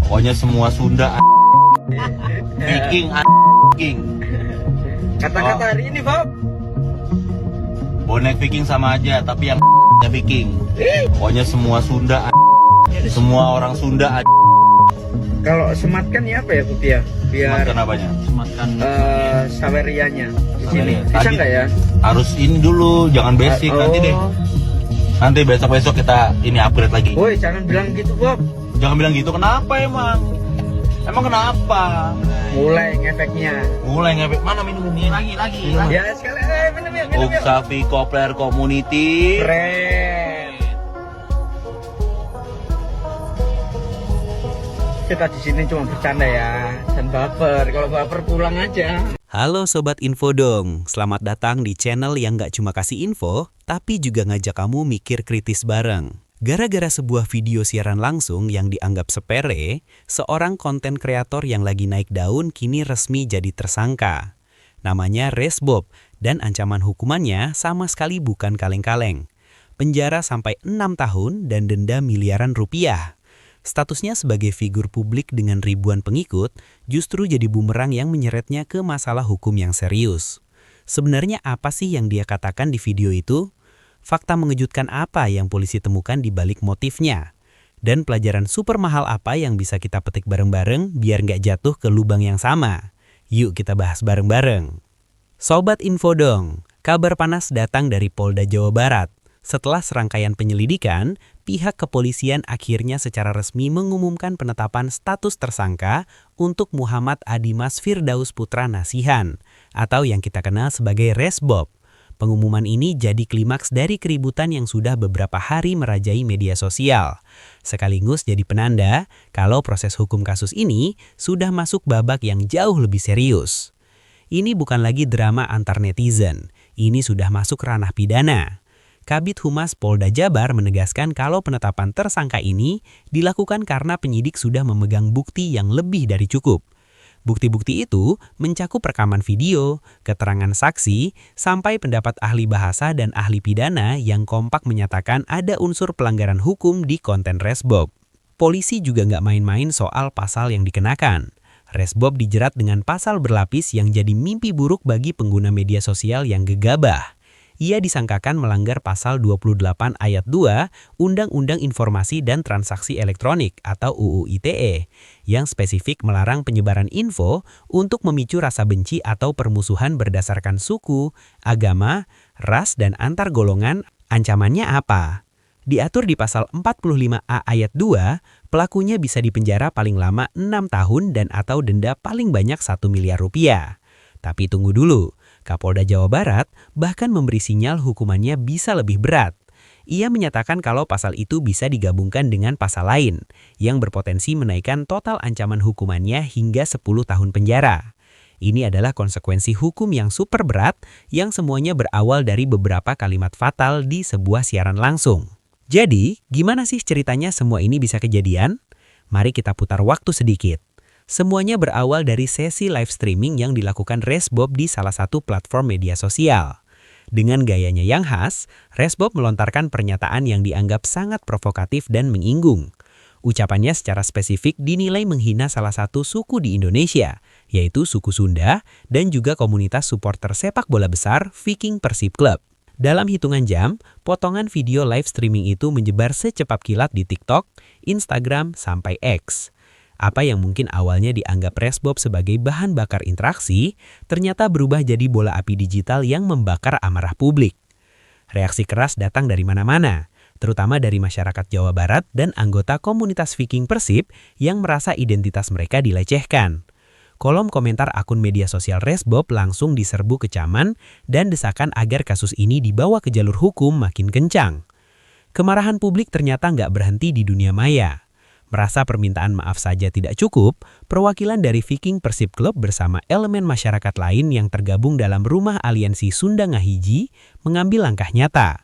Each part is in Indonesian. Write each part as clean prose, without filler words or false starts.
Pokoknya semua Sunda Viking Viking. Kata-kata hari ini, Bob. Bonek Viking sama aja, tapi yang Viking. Pokoknya semua Sunda semua orang Sunda. Kalau sematkan ya apa ya, Bob ya? Biar Sematkan apanya? Sematkan Saverianya di sini. Saweria. Bisa Tadi- nggak ya? harus ini dulu, jangan basic. Nanti deh. Nanti besok kita ini upgrade lagi. Woi, jangan bilang gitu, Bob. Jangan bilang gitu, kenapa emang? Emang kenapa? Mulai ngefeknya. Mulai ngepek. Mana minumnya? Lagi. Ya, sekali minum ya, minum ya. Uksavi Kopler Community. Keren. Kita di sini cuma bercanda ya, dan baper. Kalau baper pulang aja. Halo Sobat Info Dong, selamat datang di channel yang gak cuma kasih info, tapi juga ngajak kamu mikir kritis bareng. Gara-gara sebuah video siaran langsung yang dianggap sepele, seorang konten kreator yang lagi naik daun kini resmi jadi tersangka. Namanya Resbob, dan ancaman hukumannya sama sekali bukan kaleng-kaleng. Penjara sampai 6 tahun dan denda miliaran rupiah. Statusnya sebagai figur publik dengan ribuan pengikut justru jadi bumerang yang menyeretnya ke masalah hukum yang serius. Sebenarnya apa sih yang dia katakan di video itu? Fakta mengejutkan apa yang polisi temukan di balik motifnya? Dan pelajaran super mahal apa yang bisa kita petik bareng-bareng biar nggak jatuh ke lubang yang sama? Yuk kita bahas bareng-bareng. Sobat Info Dong, kabar panas datang dari Polda Jawa Barat. Setelah serangkaian penyelidikan, pihak kepolisian akhirnya secara resmi mengumumkan penetapan status tersangka untuk Muhammad Adimas Firdaus Putra Nasihan, atau yang kita kenal sebagai Resbob. Pengumuman ini jadi klimaks dari keributan yang sudah beberapa hari merajai media sosial. Sekaligus jadi penanda kalau proses hukum kasus ini sudah masuk babak yang jauh lebih serius. Ini bukan lagi drama antar netizen, ini sudah masuk ranah pidana. Kabid Humas Polda Jabar menegaskan kalau penetapan tersangka ini dilakukan karena penyidik sudah memegang bukti yang lebih dari cukup. Bukti-bukti itu mencakup rekaman video, keterangan saksi, sampai pendapat ahli bahasa dan ahli pidana yang kompak menyatakan ada unsur pelanggaran hukum di konten Resbob. Polisi juga nggak main-main soal pasal yang dikenakan. Resbob dijerat dengan pasal berlapis yang jadi mimpi buruk bagi pengguna media sosial yang gegabah. Ia disangkakan melanggar pasal 28 ayat 2 Undang-Undang Informasi dan Transaksi Elektronik atau UU ITE yang spesifik melarang penyebaran info untuk memicu rasa benci atau permusuhan berdasarkan suku, agama, ras, dan antar golongan. Ancamannya apa? Diatur di pasal 45A ayat 2, pelakunya bisa dipenjara paling lama 6 tahun dan atau denda paling banyak 1 miliar rupiah. Tapi tunggu dulu, Kapolda Jawa Barat bahkan memberi sinyal hukumannya bisa lebih berat. Ia menyatakan kalau pasal itu bisa digabungkan dengan pasal lain yang berpotensi menaikkan total ancaman hukumannya hingga 10 tahun penjara. Ini adalah konsekuensi hukum yang super berat yang semuanya berawal dari beberapa kalimat fatal di sebuah siaran langsung. Jadi, gimana sih ceritanya semua ini bisa kejadian? Mari kita putar waktu sedikit. Semuanya berawal dari sesi live streaming yang dilakukan Resbob di salah satu platform media sosial. Dengan gayanya yang khas, Resbob melontarkan pernyataan yang dianggap sangat provokatif dan menyinggung. Ucapannya secara spesifik dinilai menghina salah satu suku di Indonesia, yaitu suku Sunda dan juga komunitas supporter sepak bola besar Viking Persib Club. Dalam hitungan jam, potongan video live streaming itu menyebar secepat kilat di TikTok, Instagram, sampai X. Apa yang mungkin awalnya dianggap Resbob sebagai bahan bakar interaksi, ternyata berubah jadi bola api digital yang membakar amarah publik. Reaksi keras datang dari mana-mana, terutama dari masyarakat Jawa Barat dan anggota komunitas Viking Persib yang merasa identitas mereka dilecehkan. Kolom komentar akun media sosial Resbob langsung diserbu kecaman dan desakan agar kasus ini dibawa ke jalur hukum makin kencang. Kemarahan publik ternyata nggak berhenti di dunia maya. Merasa permintaan maaf saja tidak cukup, perwakilan dari Viking Persib Club bersama elemen masyarakat lain yang tergabung dalam Rumah Aliansi Sunda Ngahiji mengambil langkah nyata.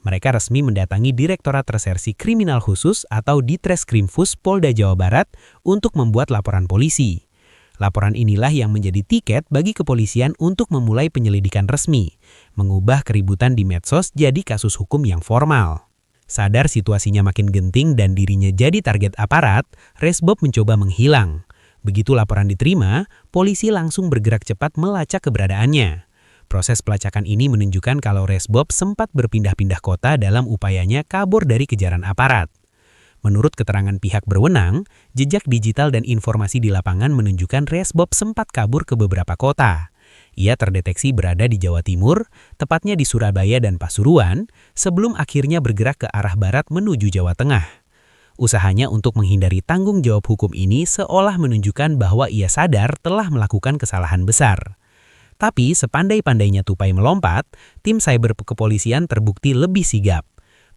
Mereka resmi mendatangi Direktorat Resersi Kriminal Khusus atau Ditreskrimsus Polda Jawa Barat untuk membuat laporan polisi. Laporan inilah yang menjadi tiket bagi kepolisian untuk memulai penyelidikan resmi, mengubah keributan di medsos jadi kasus hukum yang formal. Sadar situasinya makin genting dan dirinya jadi target aparat, Resbob mencoba menghilang. Begitu laporan diterima, polisi langsung bergerak cepat melacak keberadaannya. Proses pelacakan ini menunjukkan kalau Resbob sempat berpindah-pindah kota dalam upayanya kabur dari kejaran aparat. Menurut keterangan pihak berwenang, jejak digital dan informasi di lapangan menunjukkan Resbob sempat kabur ke beberapa kota. Ia terdeteksi berada di Jawa Timur, tepatnya di Surabaya dan Pasuruan, sebelum akhirnya bergerak ke arah barat menuju Jawa Tengah. Usahanya untuk menghindari tanggung jawab hukum ini seolah menunjukkan bahwa ia sadar telah melakukan kesalahan besar. Tapi sepandai-pandainya tupai melompat, tim cyber kepolisian terbukti lebih sigap.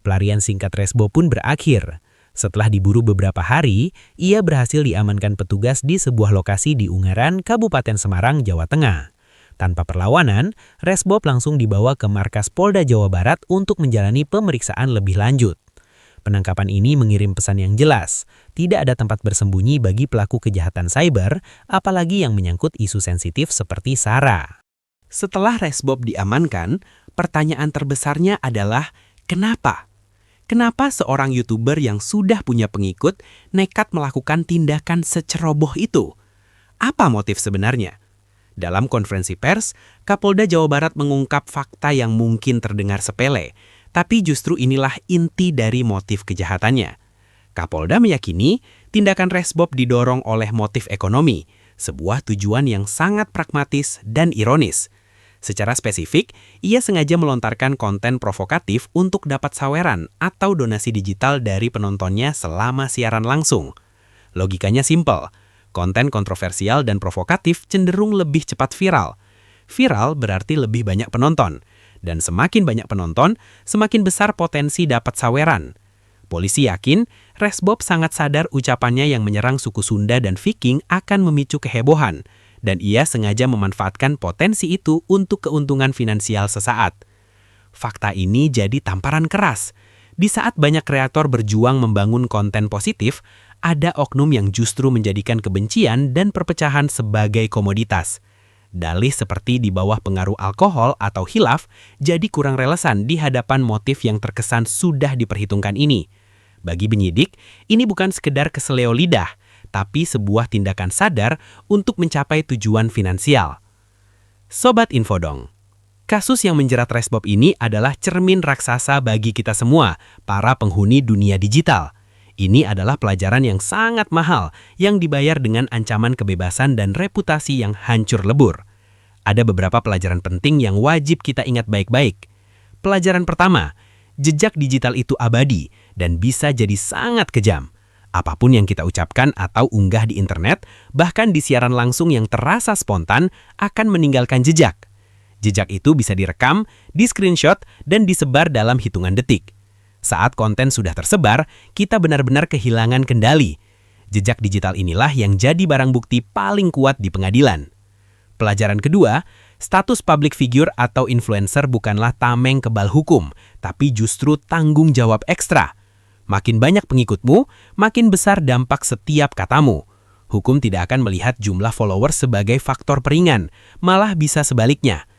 Pelarian singkat Resbob pun berakhir. Setelah diburu beberapa hari, ia berhasil diamankan petugas di sebuah lokasi di Ungaran, Kabupaten Semarang, Jawa Tengah. Tanpa perlawanan, Resbob langsung dibawa ke markas Polda Jawa Barat untuk menjalani pemeriksaan lebih lanjut. Penangkapan ini mengirim pesan yang jelas, tidak ada tempat bersembunyi bagi pelaku kejahatan cyber, apalagi yang menyangkut isu sensitif seperti SARA. Setelah Resbob diamankan, pertanyaan terbesarnya adalah kenapa? Kenapa seorang YouTuber yang sudah punya pengikut nekat melakukan tindakan seceroboh itu? Apa motif sebenarnya? Dalam konferensi pers, Kapolda Jawa Barat mengungkap fakta yang mungkin terdengar sepele, tapi justru inilah inti dari motif kejahatannya. Kapolda meyakini tindakan Resbob didorong oleh motif ekonomi, sebuah tujuan yang sangat pragmatis dan ironis. Secara spesifik, ia sengaja melontarkan konten provokatif untuk dapat saweran atau donasi digital dari penontonnya selama siaran langsung. Logikanya simpel. Konten kontroversial dan provokatif cenderung lebih cepat viral. Viral berarti lebih banyak penonton. Dan semakin banyak penonton, semakin besar potensi dapat saweran. Polisi yakin, Resbob sangat sadar ucapannya yang menyerang suku Sunda dan Viking akan memicu kehebohan. Dan ia sengaja memanfaatkan potensi itu untuk keuntungan finansial sesaat. Fakta ini jadi tamparan keras. Di saat banyak kreator berjuang membangun konten positif, ada oknum yang justru menjadikan kebencian dan perpecahan sebagai komoditas. Dalih seperti di bawah pengaruh alkohol atau khilaf jadi kurang relevan di hadapan motif yang terkesan sudah diperhitungkan ini. Bagi penyidik, ini bukan sekedar keseleo lidah, tapi sebuah tindakan sadar untuk mencapai tujuan finansial. Sobat Infodong, kasus yang menjerat Resbob ini adalah cermin raksasa bagi kita semua, para penghuni dunia digital. Ini adalah pelajaran yang sangat mahal yang dibayar dengan ancaman kebebasan dan reputasi yang hancur lebur. Ada beberapa pelajaran penting yang wajib kita ingat baik-baik. Pelajaran pertama, jejak digital itu abadi dan bisa jadi sangat kejam. Apapun yang kita ucapkan atau unggah di internet, bahkan di siaran langsung yang terasa spontan, akan meninggalkan jejak. Jejak itu bisa direkam, di-screenshot, dan disebar dalam hitungan detik. Saat konten sudah tersebar, kita benar-benar kehilangan kendali. Jejak digital inilah yang jadi barang bukti paling kuat di pengadilan. Pelajaran kedua, status public figure atau influencer bukanlah tameng kebal hukum, tapi justru tanggung jawab ekstra. Makin banyak pengikutmu, makin besar dampak setiap katamu. Hukum tidak akan melihat jumlah followers sebagai faktor peringan, malah bisa sebaliknya.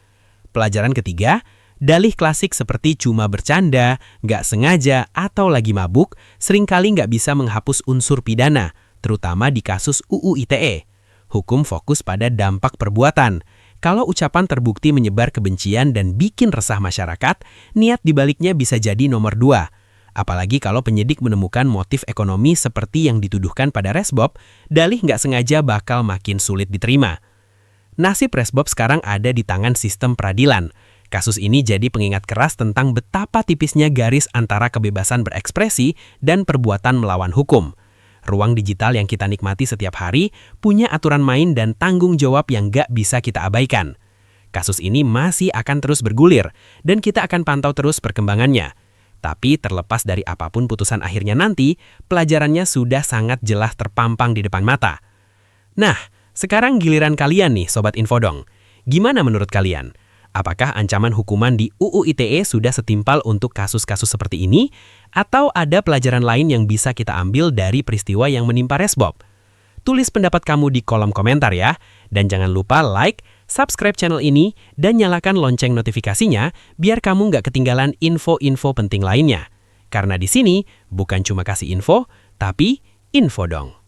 Pelajaran ketiga, dalih klasik seperti cuma bercanda, nggak sengaja, atau lagi mabuk, seringkali nggak bisa menghapus unsur pidana, terutama di kasus UU ITE. Hukum fokus pada dampak perbuatan. Kalau ucapan terbukti menyebar kebencian dan bikin resah masyarakat, niat dibaliknya bisa jadi nomor 2. Apalagi kalau penyidik menemukan motif ekonomi seperti yang dituduhkan pada Resbob, dalih nggak sengaja bakal makin sulit diterima. Nasib Resbob sekarang ada di tangan sistem peradilan. Kasus ini jadi pengingat keras tentang betapa tipisnya garis antara kebebasan berekspresi dan perbuatan melawan hukum. Ruang digital yang kita nikmati setiap hari punya aturan main dan tanggung jawab yang nggak bisa kita abaikan. Kasus ini masih akan terus bergulir, dan kita akan pantau terus perkembangannya. Tapi terlepas dari apapun putusan akhirnya nanti, pelajarannya sudah sangat jelas terpampang di depan mata. Nah, sekarang giliran kalian nih Sobat Infodong. Gimana menurut kalian? Apakah ancaman hukuman di UU ITE sudah setimpal untuk kasus-kasus seperti ini? Atau ada pelajaran lain yang bisa kita ambil dari peristiwa yang menimpa Resbob? Tulis pendapat kamu di kolom komentar ya. Dan jangan lupa like, subscribe channel ini, dan nyalakan lonceng notifikasinya biar kamu nggak ketinggalan info-info penting lainnya. Karena di sini bukan cuma kasih info, tapi info dong.